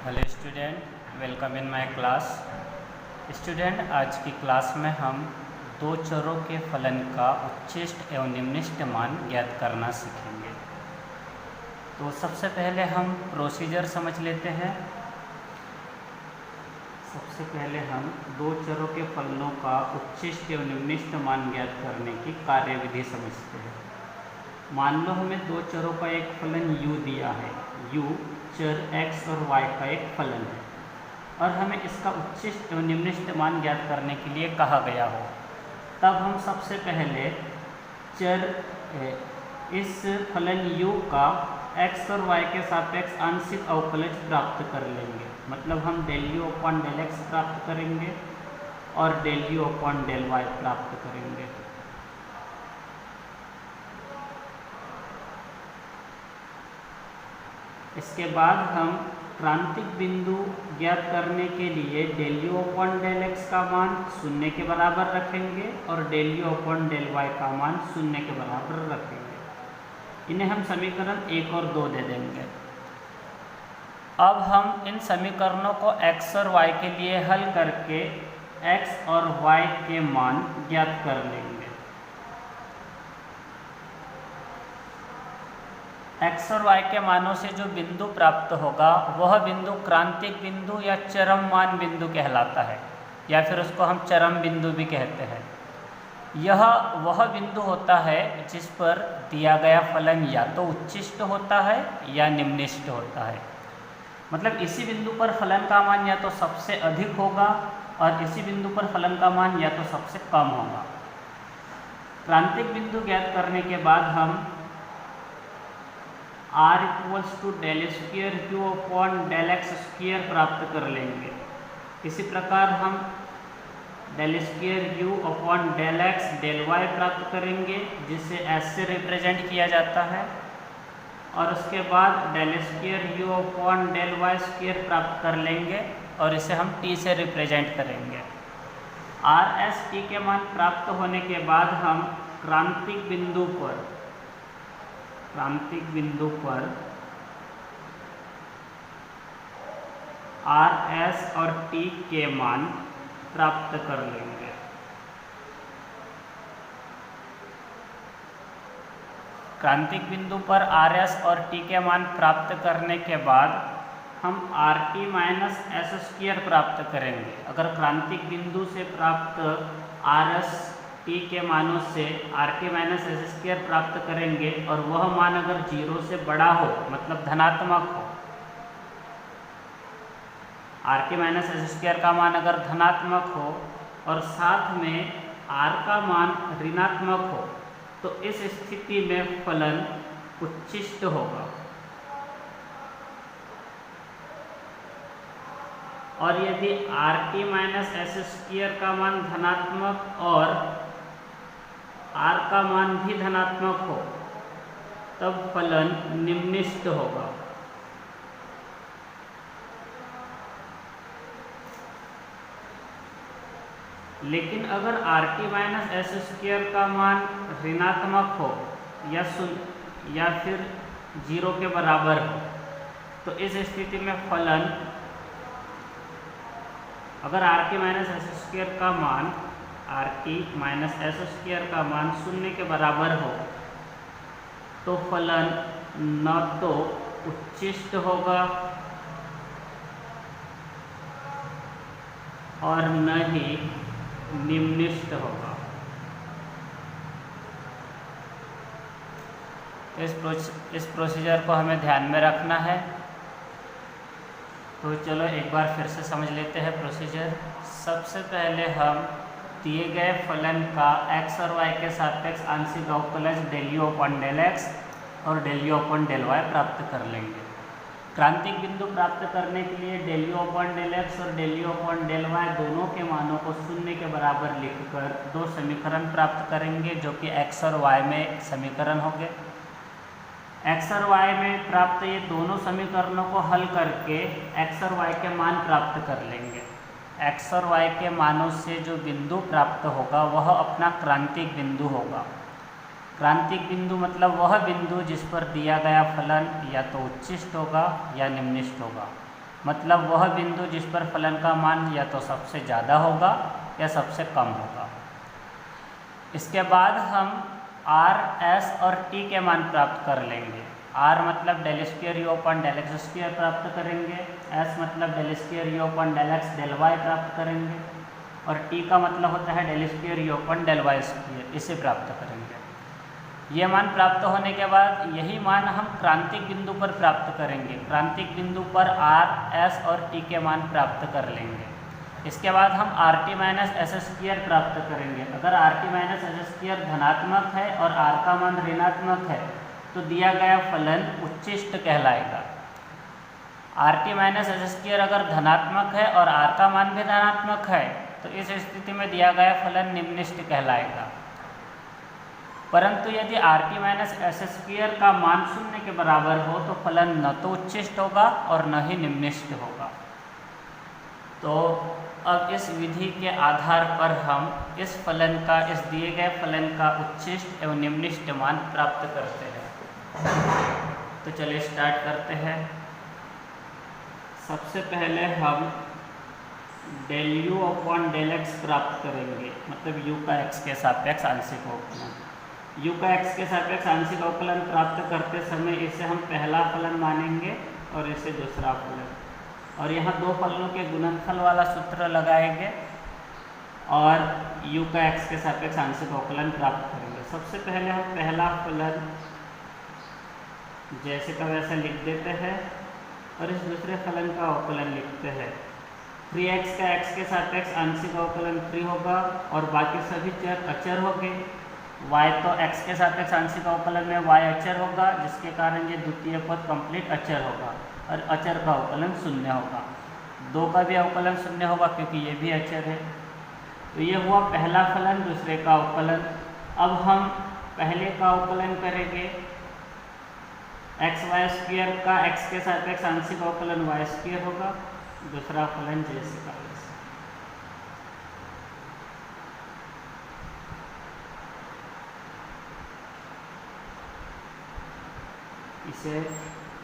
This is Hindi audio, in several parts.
Hello student, welcome in my class. Student, आज की क्लास में हम दो चरों के फलन का उच्चिष्ट एवं निम्निष्ट मान ज्ञात करना सीखेंगे। तो सबसे पहले हम प्रोसीजर समझ लेते हैं। सबसे पहले हम दो चरों के फलनों का उच्चिष्ट एवं निम्निष्ट मान ज्ञात करने की कार्यविधि समझते हैं। मान लो हमें दो चरों का एक फलन u दिया है। u चर x और y का एक फलन है और हमें इसका उच्चिष्ट एवं निम्निष्ट मान ज्ञात करने के लिए कहा गया हो, तब हम सबसे पहले इस फलन u का x और y के सापेक्ष आंशिक अवकलज प्राप्त कर लेंगे। मतलब हम del u upon del x प्राप्त करेंगे और del u upon del y प्राप्त करेंगे। इसके बाद हम क्रांतिक बिंदु ज्ञात करने के लिए del u upon del x का मान 0 के बराबर रखेंगे और del u upon del y का मान 0 के बराबर रखेंगे। इन्हें हम समीकरण 1 और 2 दे देंगे। अब हम इन समीकरणों को x और y के लिए हल करके x और y के मान ज्ञात कर लेंगे। x और y के मानों से जो बिंदु प्राप्त होगा वह बिंदु क्रांतिक बिंदु या चरम मान बिंदु कहलाता है, या फिर उसको हम चरम बिंदु भी कहते हैं। यह वह बिंदु होता है जिस पर दिया गया फलन या तो उच्चिष्ट होता है या निम्निष्ट होता है। मतलब इसी बिंदु पर फलन का मान या तो सबसे अधिक होगा और इसी बिंदु पर फलन का मान या तो सबसे कम होगा। क्रांतिक बिंदु ज्ञात करने के बाद हम r equals to del square u upon del x square प्राप्त कर लेंगे। इसी प्रकार हम del square u upon del x del y प्राप्त करेंगे, जिसे s से रिप्रेजेंट किया जाता है। और उसके बाद del square u upon del y square प्राप्त कर लेंगे और इसे हम t से रिप्रेजेंट करेंगे। r s t के मान प्राप्त होने के बाद हम क्रांतिक बिंदु पर r s और t के मान प्राप्त कर लेंगे। क्रांतिक बिंदु पर r s और t के मान प्राप्त करने के बाद हम r t minus S square प्राप्त करेंगे। अगर क्रांतिक बिंदु से प्राप्त r s t के मानों से r t minus S square प्राप्त करेंगे और वह मान अगर 0 से बड़ा हो, मतलब धनात्मक हो, r t minus S square का मान अगर धनात्मक हो और साथ में r का मान ऋणात्मक हो, तो इस स्थिति में फलन उच्चिष्ट होगा। और यदि r t minus S square का मान धनात्मक और r का मान भी धनात्मक हो, तब फलन निम्निष्ट होगा। लेकिन अगर r t minus S square का मान ऋणात्मक हो या फिर 0 के बराबर हो, तो इस स्थिति में फलन, अगर r t minus S square का मान शून्य के बराबर हो, तो फलन न तो उच्चिष्ट होगा और न ही निम्निष्ट होगा। इस प्रोसीजर को हमें ध्यान में रखना है। तो चलो एक बार फिर से समझ लेते हैं प्रोसीजर। सबसे पहले हम दिए गए फलन का x और y के सापेक्ष आंशिक अवकलज del u upon del x और del u upon del y प्राप्त कर लेंगे। क्रांतिक बिंदु प्राप्त करने के लिए del u upon del x और del u upon del y दोनों के मानों को 0 के बराबर लिखकर दो समीकरण प्राप्त करेंगे, जो कि x और y में समीकरण होंगे। x और y में प्राप्त ये दोनों समीकरणों को हल करके x और y के मान प्राप्त कर लेंगे। x और y के मानों से जो बिंदु प्राप्त होगा वह अपना क्रांतिक बिंदु होगा। क्रांतिक बिंदु मतलब वह बिंदु जिस पर दिया गया फलन या तो उच्चिष्ट होगा या निम्निष्ट होगा। मतलब वह बिंदु जिस पर फलन का मान या तो सबसे ज़्यादा होगा या सबसे कम होगा। इसके बाद हम आर, एस और टी के मान प्राप्त कर लेंगे। आर मतलब del square u upon del x square प्राप्त करेंगे, एस मतलब del square u upon del x del y प्राप्त करेंगे, और टी का मतलब होता है del square u upon del y square, इसे प्राप्त करेंगे। ये मान प्राप्त होने के बाद यही मान हम क्रांतिक बिंदु पर प्राप्त करेंगे। क्रांतिक बिंदु पर आर, एस और टी के मान प्राप्त कर लेंगे। इसके बाद हम R T minus S square प्राप्त करेंगे। अगर R T minus S square धनात्मक है और आर का मान ऋणात्मक है तो दिया गया फलन उच्चिष्ट कहलाएगा। R T minus S square अगर धनात्मक है और आर का मान भी धनात्मक है तो इस स्थिति में दिया गया फलन निम्निष्ट कहलाएगा। परंतु यदि R T minus S square का मान 0 के बराबर हो तो फलन न तो उच्चिष्ट होगा और न ही निम्निष्ट होगा। तो अब इस विधि के आधार पर हम इस दिए गए फलन का उच्चिष्ट एवं निम्निष्ट मान प्राप्त करते हैं। तो चलिए स्टार्ट करते हैं। सबसे पहले हम del u upon del x प्राप्त करेंगे, मतलब यू का एक्स के सापेक्ष आंशिक अवकलन। यू का एक्स के सापेक्ष आंशिक अवकलन प्राप्त करते समय इसे हम पहला फलन मानेंगे और इसे दूसरा फलन, और यहाँ दो फलनों के गुणनफल वाला सूत्र लगाएंगे और u का x के सापेक्ष आंशिक अवकलन प्राप्त करेंगे। सबसे पहले हम पहला फलन जैसे का वैसा लिख देते हैं और इस दूसरे फलन का अवकलन लिखते हैं। 3x का x के सापेक्ष आंशिक अवकलन 3 होगा और बाकी सभी चर अचर होंगे। y तो x के सापेक्ष आंशिक अवकलन में y अचर होगा, जिसके कारण ये द्वितीय पद कंप्लीट अचर होगा और अचर का अवकलन 0 होगा। 2 का भी अवकलन 0 होगा क्योंकि ये भी अचर है। तो ये हुआ पहला फलन, दूसरे का अवकलन। अब हम पहले का अवकलन करेंगे। एक्स वाई स्क्वायर का x के सापेक्ष आंशिक अवकलन वाई स्क्वायर होगा। दूसरा फलन जैसे का वैसे।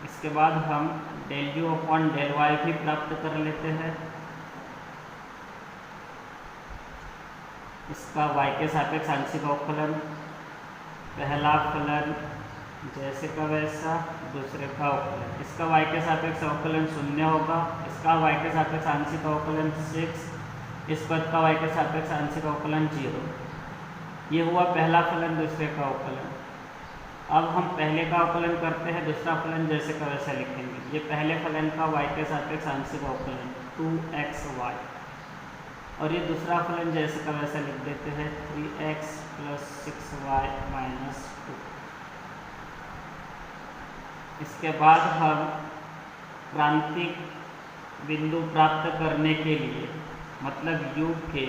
इसके बाद हम del u upon del y भी प्राप्त कर लेते हैं। इसका y के सापेक्ष आंशिक अवकलन, पहला फलन जैसे का वैसा, दूसरे का अवकलन। इसका y के सापेक्ष अवकलन 0 होगा, इसका y के सापेक्ष आंशिक अवकलन 6, इस पद का y के सापेक्ष आंशिक अवकलन 0। ये हुआ पहला फलन, दूसरे का अवकलन। अब हम पहले का अवकलन करते हैं, दूसरा फलन जैसे का वैसा लिखेंगे। ये पहले फलन का y के सापेक्ष आंशिक अवकलन 2xy, और ये दूसरा फलन जैसे का वैसा लिख देते हैं 3x + 6y - 2। इसके बाद हम क्रांतिक बिंदु प्राप्त करने के लिए, मतलब u के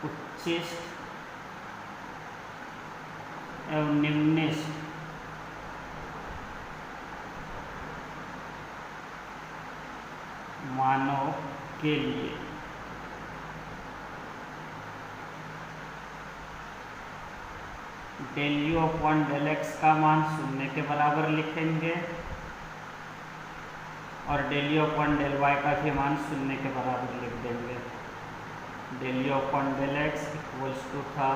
उच्चिष्ट एवं निम्निष्ट मानों के लिए del u upon del x का मान 0 के बराबर लिखेंगे और del u upon del y का भी मान 0 के बराबर लिख देंगे। Del u upon del x equals to था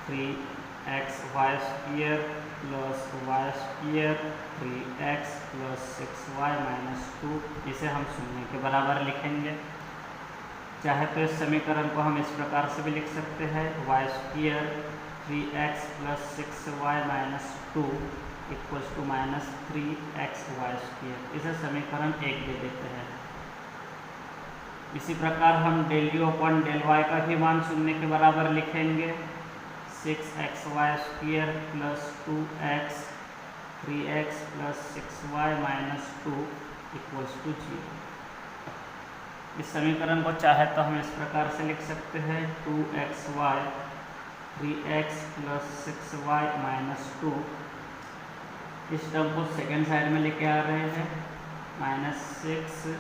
3xy square plus y square 3x + 6y - 2, इसे हम 0 के बराबर लिखेंगे। चाहे तो इस समीकरण को हम इस प्रकार से भी लिख सकते हैं, y square 3x + 6y - 2 equals to -3xy square. इसे समीकरण 1 दे देते हैं। इसी प्रकार हम del u upon del y का भी मान 0 के बराबर लिखेंगे। 6xy square plus 2x 3x + 6y - 2 equals to 0। इस समीकरण को चाहे तो हम इस प्रकार से लिख सकते हैं 2xy 3x + 6y - 2। इस टर्म को सेकेंड साइड में लेके आ रहे हैं -6xy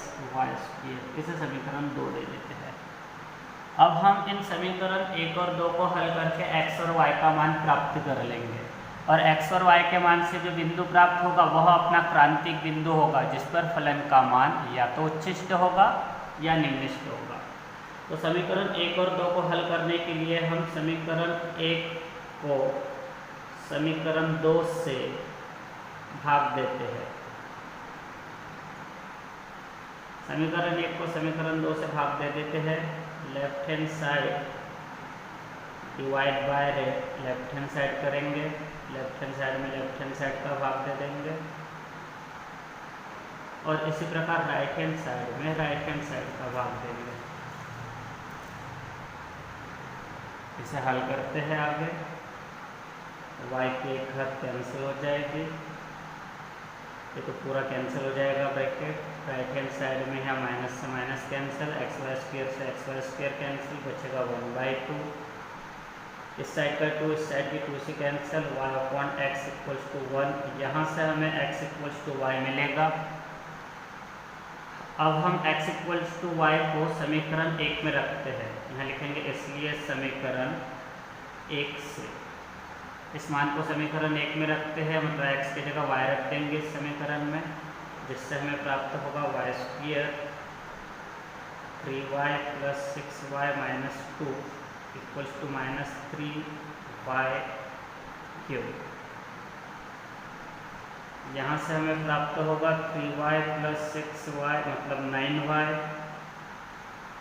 स्क्वायर। इसे समीकरण 2 दे देते हैं। अब हम इन समीकरण 1 और 2 को हल करके x और y का मान प्राप्त कर लेंगे। और x और y के मान से जो बिंदु प्राप्त होगा वह अपना क्रांतिक बिंदु होगा, जिस पर फलन का मान या तो उच्छिष्ट होगा या निम्निष्ट होगा। तो समीकरण 1 और 2 को हल करने के लिए हम समीकरण 1 को समीकरण 2 से भाग देते हैं। समीकरण 1 को समीकरण 2 से भाग दे देते हैं। Left hand side divide by left hand side करेंगे, लेफ्ट हैंड साइड में लेफ्ट हैंड साइड का भाग दे देंगे और इसी प्रकार राइट हैंड साइड में राइट हैंड साइड का भाग देंगे। इसे हल करते हैं आगे। y की एक घात कैंसिल हो जाएगी, ये तो पूरा कैंसिल हो जाएगा ब्रैकेट। राइट हैंड साइड में है माइनस से minus cancel, x y square से एक्स वाई स्क्वायर कैंसिल, बचेगा 1/2। इस साइड का 2 इस साइड की 2 से cancel, y upon x equals to 1। यहाँ से हमें x इक्वल्स टू y मिलेगा। अब हम x इक्वल्स टू y को समीकरण 1 में रखते हैं, यहाँ लिखेंगे इसलिए समीकरण 1 से इस मान को समीकरण 1 में रखते हैं, मतलब x की जगह y रख देंगे इस समीकरण में, जिससे हमें प्राप्त होगा y square 3y plus 6y minus 2 equals to minus 3y cube. यहाँ से हमें प्राप्त होगा 3y प्लस 6y मतलब 9y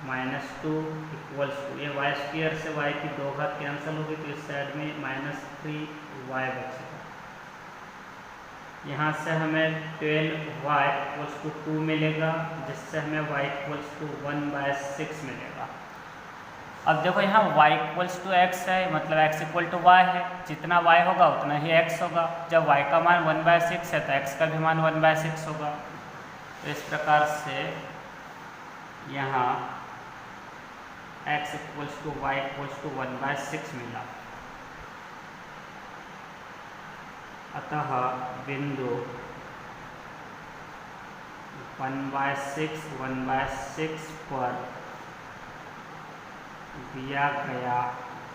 माइनस 2 इक्वल्स टू, ये y स्क्वायर से y की 2 घात कैंसिल होगी तो इस साइड में माइनस 3y बचेगा। यहाँ से हमें 12y इक्वल्स टू 2 मिलेगा, जिससे हमें y इक्वल्स टू 1/6 मिलेगा। अब देखो यहाँ y इक्वल्स टू x है, मतलब x इक्वल टू y है, जितना y होगा उतना ही x होगा। जब y का मान 1/6 है तो x का भी मान 1/6 होगा। तो इस प्रकार से यहाँ x equals to y equals to 1/6 मिला। अतः बिंदु 1/6 पर दिया गया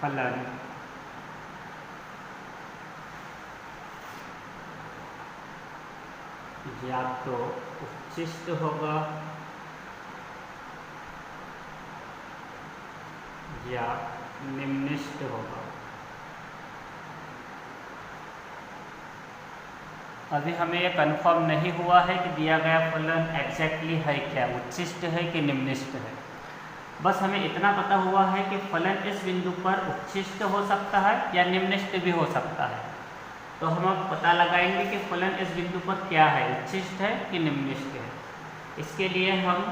फलन या तो उच्छिष्ट होगा या निम्निष्ट होगा। अभी हमें यह कंफर्म नहीं हुआ है कि दिया गया फलन एग्जैक्टली है क्या, उच्छिष्ट है कि निम्निष्ट है। बस हमें इतना पता हुआ है कि फलन इस बिंदु पर उच्छिष्ट हो सकता है या निम्निष्ट भी हो सकता है। तो हम अब पता लगाएंगे कि फलन इस बिंदु पर क्या है, उच्छिष्ट है कि निम्निष्ट है। इसके लिए हम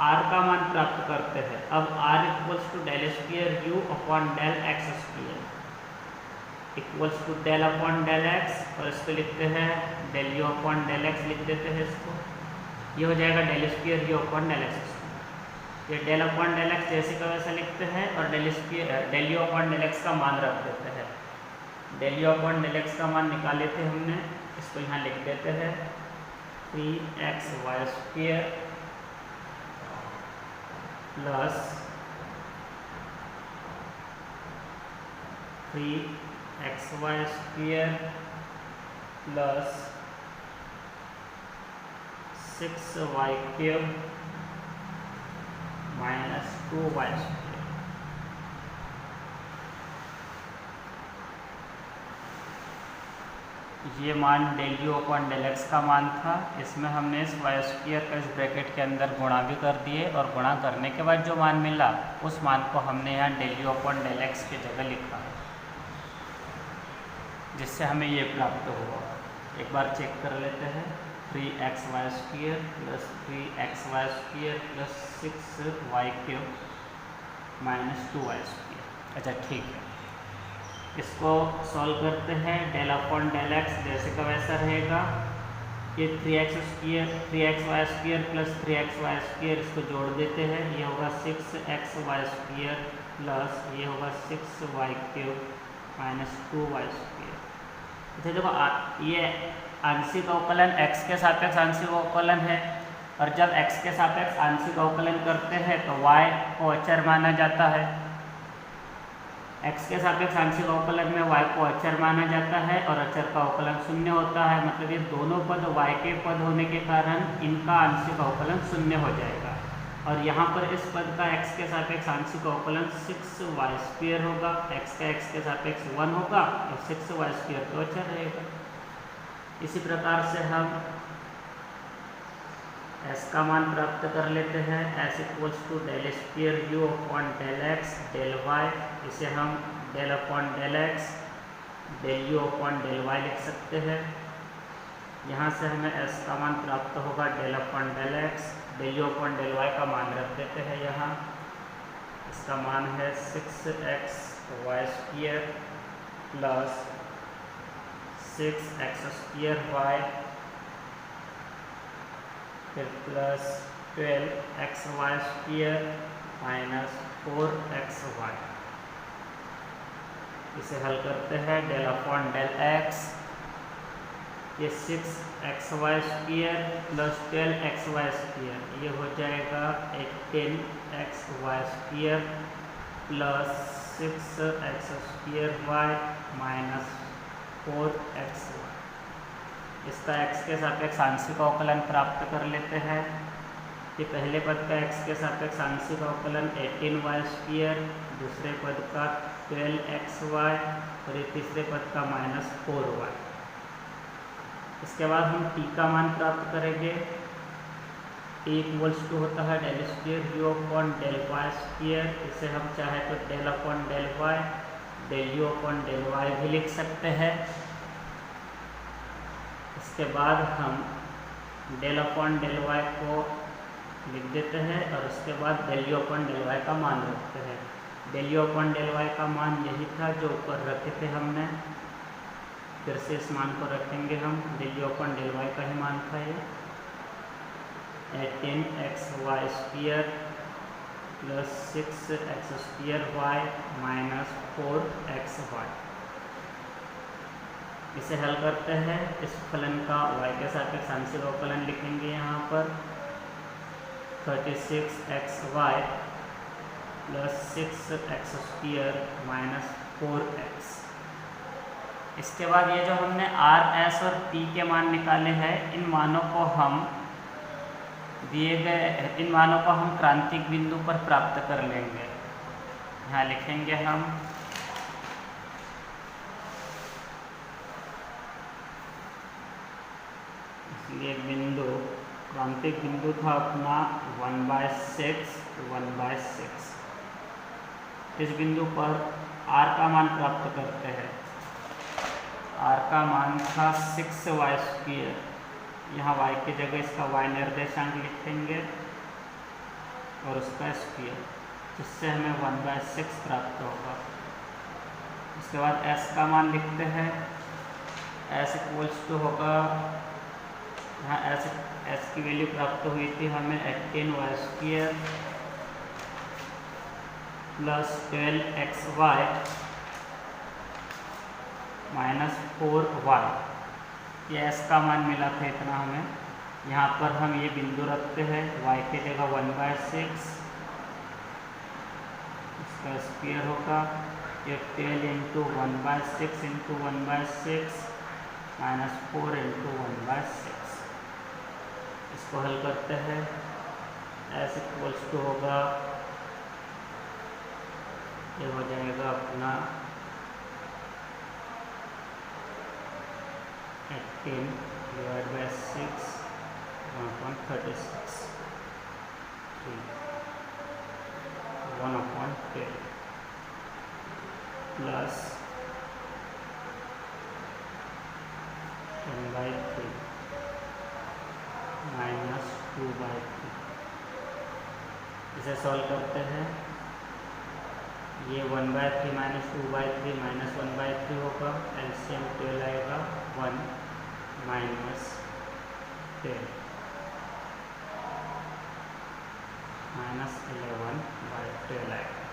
r का मान प्राप्त करते हैं। अब r equals to del square u upon del x square equals to del upon del x, और इसको लिखते हैं del u upon del x लिख देते हैं इसको। ये हो जाएगा del square u upon del x. ये डेल अपॉन डेल एक्स जैसे का वैसा लिखते हैं और del u upon del x का मान रख देते हैं। Del u upon del x का मान निकाले थे हमने, इसको यहाँ लिख देते हैं 3xy square plus 3xy square plus 6y cube minus 2y square. ये मान del u upon del x का मान था। इसमें हमने इस वाई स्क्वायर का इस ब्रैकेट के अंदर गुणा भी कर दिए, और गुणा करने के बाद जो मान मिला उस मान को हमने यहाँ del u upon del x की जगह लिखा, जिससे हमें ये प्राप्त हुआ। एक बार चेक कर लेते हैं। 3xy square plus 3xy square plus 6y cube minus 2y square. अच्छा ठीक है, इसको सॉल्व करते हैं। डेल अपॉन डेल एक्स जैसे का वैसा रहेगा। ये 3xy square plus 3xy square, इसको जोड़ देते हैं। ये होगा 6xy स्क्वायर प्लस ये होगा 6y cube minus 2y square. अच्छा देखो, ये आंशिक अवकलन x के सापेक्ष आंशिक अवकलन है, और जब x के सापेक्ष आंशिक अवकलन करते हैं तो y को अचर माना जाता है। x के सापेक्ष आंशिक अवकलन में y को अचर माना जाता है और अचर का अवकलन शून्य होता है, मतलब ये दोनों पद y के पद होने के कारण इनका आंशिक अवकलन शून्य हो जाएगा। और यहाँ पर इस पद का x के सापेक्ष आंशिक अवकलन 6y² होगा, x का x के सापेक्ष 1 होगा और 6y² तो अचर रहेगा। इसी प्रकार से हम s का मान प्राप्त कर लेते हैं। s = del² u/del x del y, इसे हम del/del x del u/del y लिख सकते हैं। यहाँ से हमें s का मान प्राप्त होगा del/del x del u/del y का मान रख देते हैं यहाँ। इसका मान है 6xy² प्लस 6x² फिर प्लस 12xy² माइनस 4xy। इसे हल करते हैं del/del x, ये 6xy² प्लस 12xy² ये हो जाएगा 18xy² plus 6x² minus 4xy। इसका x के सापेक्ष आंशिक अवकलन प्राप्त कर लेते हैं। ये पहले पद का x के सापेक्ष आंशिक अवकलन 18y², दूसरे पद का 12xy और ये तीसरे पद का माइनस 4y। इसके बाद हम t का मान प्राप्त करेंगे। t = होता है del² u/del y², इसे हम चाहे तो del/del y del u/del y भी लिख सकते हैं। इसके बाद हम del/del y को लिख देते हैं और उसके बाद del u/del y का मान रखते हैं। del u/del y का मान यही था जो ऊपर रखे थे हमने, फिर से इस मान को रखेंगे हम। del u/del y का ही मान था ये 18xy² plus 6x² minus 4xy। इसे हल करते हैं। इस फलन का y के सापेक्ष आंशिक अवकलन लिखेंगे यहाँ पर 36xy plus 6x² minus 4x। इसके बाद ये जो हमने r, s और t के मान निकाले हैं, इन मानों को हम क्रांतिक बिंदु पर प्राप्त कर लेंगे। यहाँ लिखेंगे हम ये बिंदु क्रांतिक बिंदु था अपना 1/6 1/6। इस बिंदु पर r का मान प्राप्त करते हैं। r का मान था 6y², यहाँ y की जगह इसका y निर्देशांक लिखेंगे और उसका स्क्वायर, जिससे हमें 1/6 प्राप्त होगा। उसके बाद s का मान लिखते हैं। s = होगा, यहाँ s की वैल्यू प्राप्त हुई थी हमें 18y² plus 12xy minus 4y। ये s का मान मिला था इतना हमें। यहाँ पर हम ये बिंदु रखते हैं, y की जगह 1/6, इसका स्क्वायर होगा। ये 12 × 1/6 × 1/6 माइनस 4 × 1/6। इसको हल करते हैं। s = होगा, ये हो जाएगा अपना 18/6 1/36 1/10 प्लस 10/3 माइनस 2/3। इसे सॉल्व करते हैं। ये 1/3 माइनस 2/3 माइनस 1/3 होगा, एलसीएम 12 आएगा, 1 माइनस 10 माइनस 11/12 आएगा,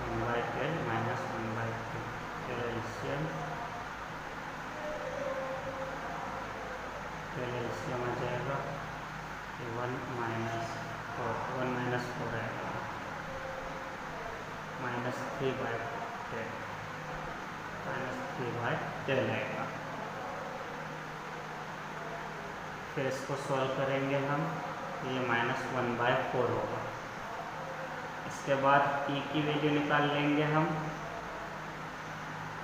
1/10 माइनस 1/3। चलो एलसीएम आ जाएगा, 1 माइनस 4 आएगा, माइनस 3/10 -3/10 आएगा। फिर इसको सॉल्व करेंगे हम, ये -1/4 होगा। इसके बाद t की वैल्यू निकाल लेंगे हम,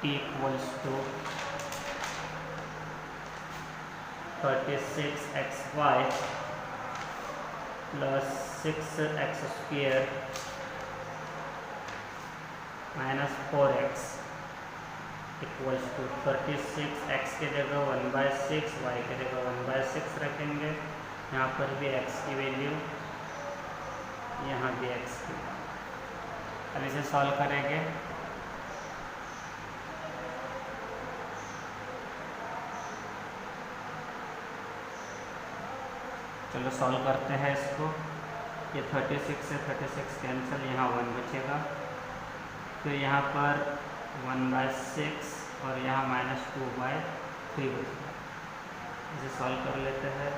t equals to 36xy plus 6x² minus 4x equals to 36x के जगह 1/6, y के जगह 1/6 रखेंगे। यहाँ पर भी x की वैल्यू, यहाँ भी x की। अब इसे सॉल्व करेंगे। चलो सॉल्व करते हैं इसको। ये 36 से 36 कैंसिल, यहाँ 1 बचेगा। फिर यहाँ पर 1/6 और यहाँ -2/3 बचेगा। इसे सॉल्व कर लेते हैं।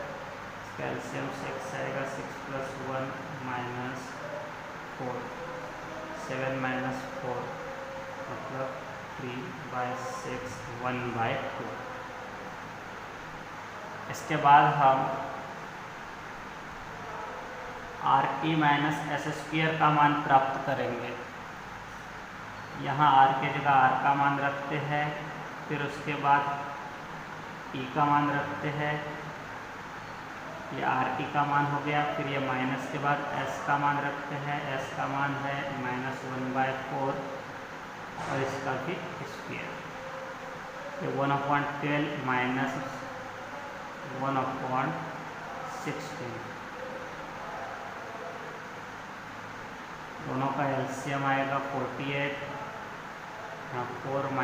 कैल्शियम 6 आएगा, 6 + 1 -4, 7 - 4 मतलब 3/6, 1/2। इसके बाद हम RT - S² का मान प्राप्त करेंगे। यहाँ R के जगह R का मान रखते हैं, फिर उसके बाद T का मान रखते हैं। ये RT का मान हो गया। फिर ये माइनस के बाद S का मान रखते हैं। S का मान है -1/4 और इसका भी स्क्वायर। ये 1/12 - 1/16, दोनों का एलसीएम आएगा 48। 4 -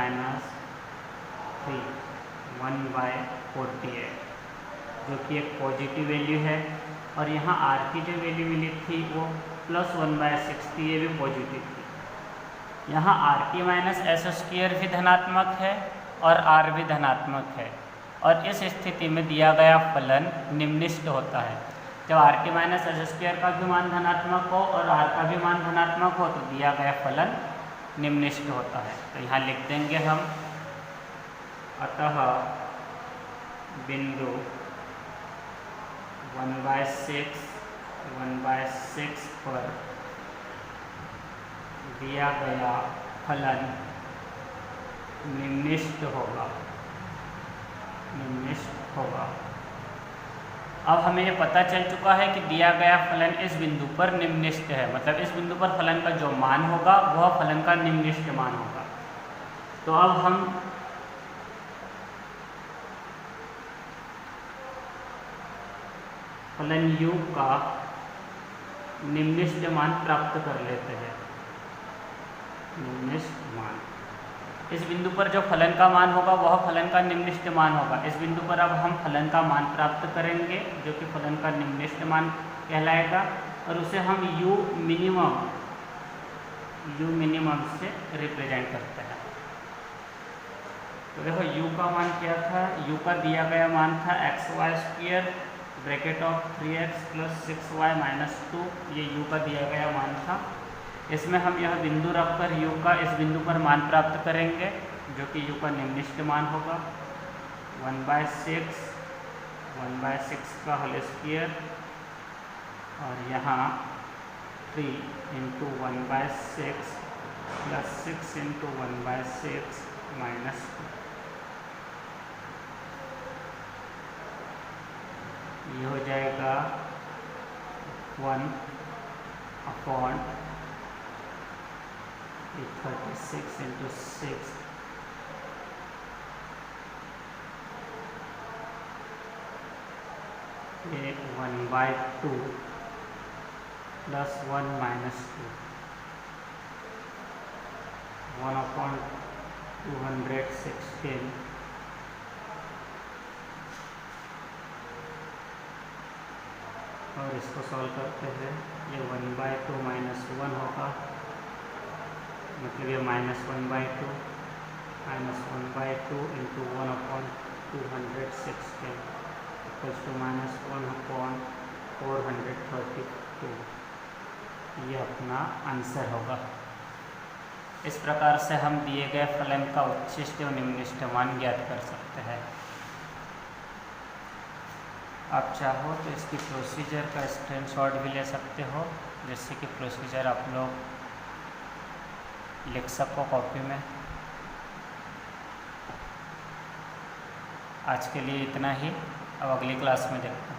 3, 1/48, जो कि एक पॉजिटिव वैल्यू है। और यहाँ R की जो वैल्यू मिली थी वो +1/6 थी, ये भी पॉजिटिव थी। यहाँ RT - S² भी धनात्मक है और R भी धनात्मक है, और इस स्थिति में दिया गया फलन निम्नलिखित होता है। जब RT - S² का भी मान धनात्मक हो और R का भी मान धनात्मक हो तो दिया गया फलन निम्नलिखित होता है। तो यहाँ लिख देंगे हम, अतः बिंदु 1/6 पर दिया गया फलन निम्नलिखित होगा। अब हमें ये पता चल चुका है कि दिया गया फलन इस बिंदु पर निम्नलिखित है, मतलब इस बिंदु पर फलन का जो मान होगा वह फलन का निम्नलिखित मान होगा। तो अब हम फलन u का निम्नलिखित मान प्राप्त कर लेते हैं। निम्नलिखित मान, इस बिंदु पर जो फलन का मान होगा वह फलन का निम्नलिखित मान होगा। इस बिंदु पर अब हम फलन का मान प्राप्त करेंगे जो कि फलन का निम्नलिखित मान कहलाएगा, और उसे हम u मिनिमम से रिप्रेजेंट करते हैं। तो देखो u का मान क्या था, u का दिया गया मान था xy² bracket of 3x + 6y - 2, ये u का दिया गया मान था। इसमें हम यह बिंदु रखकर u का इस बिंदु पर मान प्राप्त करेंगे जो कि u का निम्नलिखित मान होगा 1/6 का होल स्क्वायर, और यहाँ 3 × 1/6 + 6 × 1/6 - 2। ये हो जाएगा 1/36 × 6 ये 1/2 +1 - 2, 1/216, और इसको सॉल्व करते हैं। ये 1/2 - 1 होगा, मतलब ये -1/2 - 1/2 × 1/216 =1/432। ये अपना आंसर होगा। इस प्रकार से हम दिए गए फलन का उच्चिष्ट एवं निम्निष्ट मान ज्ञात कर सकते हैं। आप चाहो तो इसकी प्रोसीजर का स्क्रीनशॉट भी ले सकते हो, जिससे कि प्रोसीजर आप लोग लिख सको कॉपी में। आज के लिए इतना ही, अब अगली क्लास में देखते हैं।